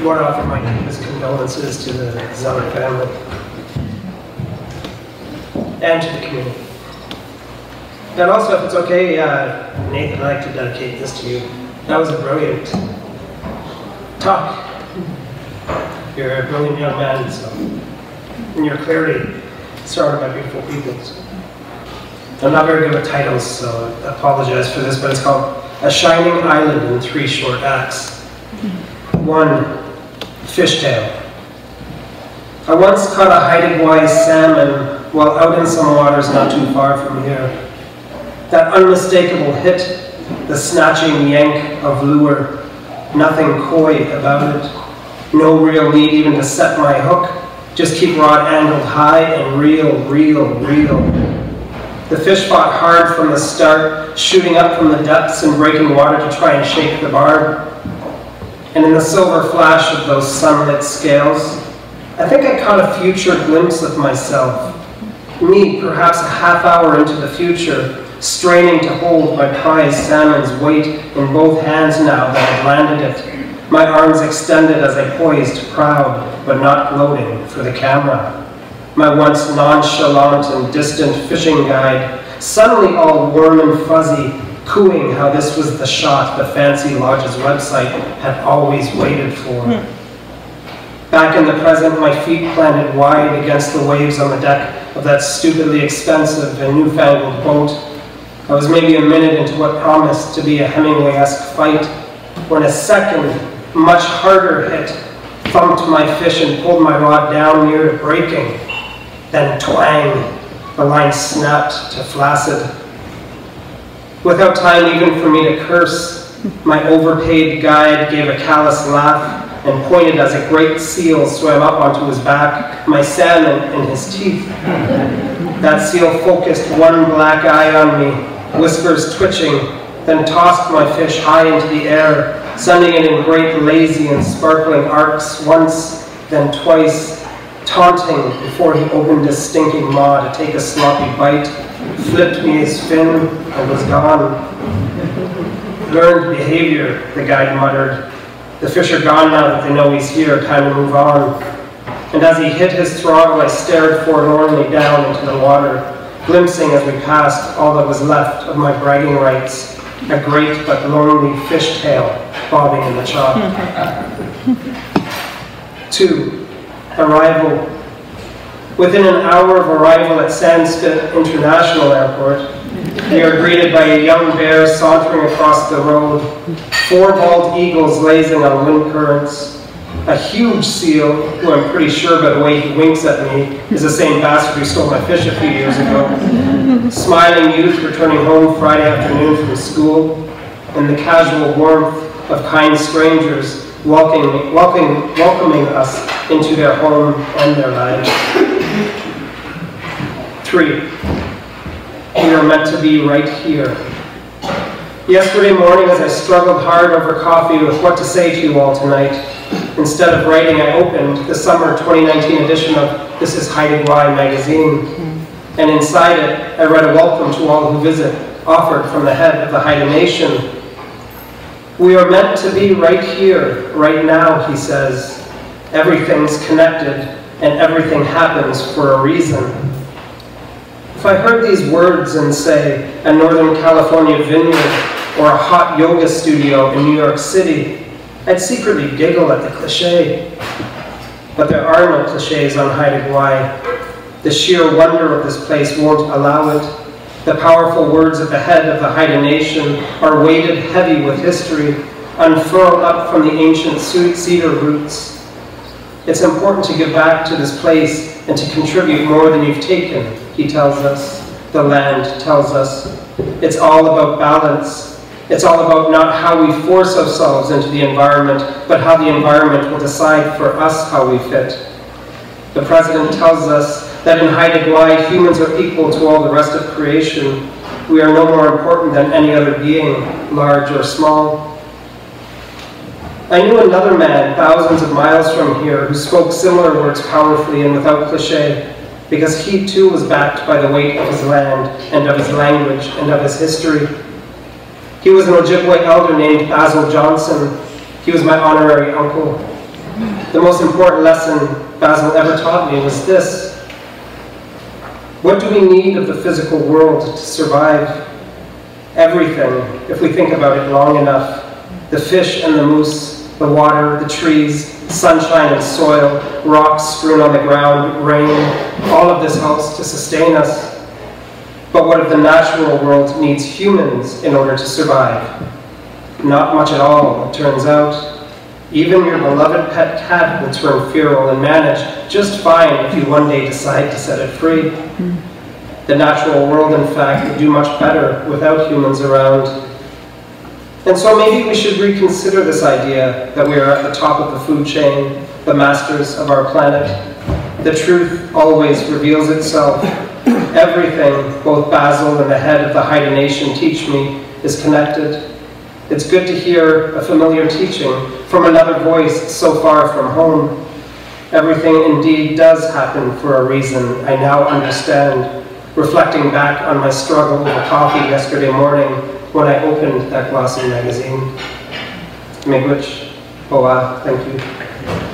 want to offer my deepest condolences to the Zeller family and to the community. And also, if it's okay, Nathan, I'd like to dedicate this to you. That was a brilliant talk. You're a brilliant young man, so, and your clarity surrounded by beautiful people. So. I'm not very good with titles, so I apologize for this, but it's called A Shining Island in 3 Short Acts. 1. Fishtail. I once caught a Haida-Gwaii salmon while out in some waters not too far from here. That unmistakable hit, the snatching yank of lure, nothing coy about it. No real need even to set my hook, just keep rod angled high and reel. The fish fought hard from the start, shooting up from the depths and breaking water to try and shake the barb. And in the silver flash of those sunlit scales, I think I caught a future glimpse of myself. Me, perhaps a half hour into the future, straining to hold my prized salmon's weight in both hands now that I'd landed it, my arms extended as I poised, proud but not gloating, for the camera. My once nonchalant and distant fishing guide, suddenly all warm and fuzzy, cooing how this was the shot the Fancy Lodge's website had always waited for. Back in the present, my feet planted wide against the waves on the deck of that stupidly expensive and newfangled boat. I was maybe a minute into what promised to be a Hemingway-esque fight, when a second, much harder hit thumped my fish and pulled my rod down near to breaking. Then twang, the line snapped to flaccid. Without time even for me to curse, my overpaid guide gave a callous laugh and pointed as a great seal swam up onto his back, my salmon in his teeth. That seal focused one black eye on me, whiskers twitching, then tossed my fish high into the air, sending it in great lazy and sparkling arcs once, then twice, taunting before he opened his stinking maw to take a sloppy bite, flipped me his fin, and was gone. Learned behavior, the guide muttered. The fish are gone now that they know he's here, time to move on. And as he hit his throttle, I stared forlornly down into the water, glimpsing as we passed all that was left of my bragging rights, a great but lonely fishtail bobbing in the chop. 2. Arrival. Within an hour of arrival at Sandspit International Airport, we are greeted by a young bear sauntering across the road, 4 bald eagles lazing on wind currents, a huge seal, who I'm pretty sure by the way he winks at me is the same bastard who stole my fish a few years ago, smiling youth returning home Friday afternoon from school, and the casual warmth of kind strangers welcoming us into their home and their lives. 3. We are meant to be right here. Yesterday morning, as I struggled hard over coffee with what to say to you all tonight, instead of writing, I opened the summer 2019 edition of This is Haida-Gwaii magazine, and inside it, I read a welcome to all who visit, offered from the head of the Haida Nation. We are meant to be right here, right now, he says. Everything's connected, and everything happens for a reason. If I heard these words in, say, a Northern California vineyard or a hot yoga studio in New York City, I'd secretly giggle at the cliche. But there are no cliches on Haida-Gwaii. The sheer wonder of this place won't allow it. The powerful words at the head of the Haida Nation are weighted heavy with history, unfurled up from the ancient cedar roots. It's important to give back to this place and to contribute more than you've taken, he tells us. The land tells us. It's all about balance. It's all about not how we force ourselves into the environment, but how the environment will decide for us how we fit. The president tells us that in Haida-Gwaii, humans are equal to all the rest of creation. We are no more important than any other being, large or small. I knew another man thousands of miles from here who spoke similar words powerfully and without cliché, because he too was backed by the weight of his land and of his language and of his history. He was an Ojibwe elder named Basil Johnson. He was my honorary uncle. The most important lesson Basil ever taught me was this: what do we need of the physical world to survive? Everything, if we think about it long enough. The fish and the moose, the water, the trees, sunshine and soil, rocks strewn on the ground, rain, all of this helps to sustain us. But what if the natural world needs humans in order to survive? Not much at all, it turns out. Even your beloved pet cat will turn feral and manage just fine if you one day decide to set it free. The natural world, in fact, would do much better without humans around. And so maybe we should reconsider this idea that we are at the top of the food chain, the masters of our planet. The truth always reveals itself. Everything, both Basil and the head of the Haida Nation teach me, is connected. It's good to hear a familiar teaching from another voice so far from home. Everything indeed does happen for a reason, I now understand, reflecting back on my struggle with coffee yesterday morning when I opened that glossy magazine. Miigwech, Oa, thank you.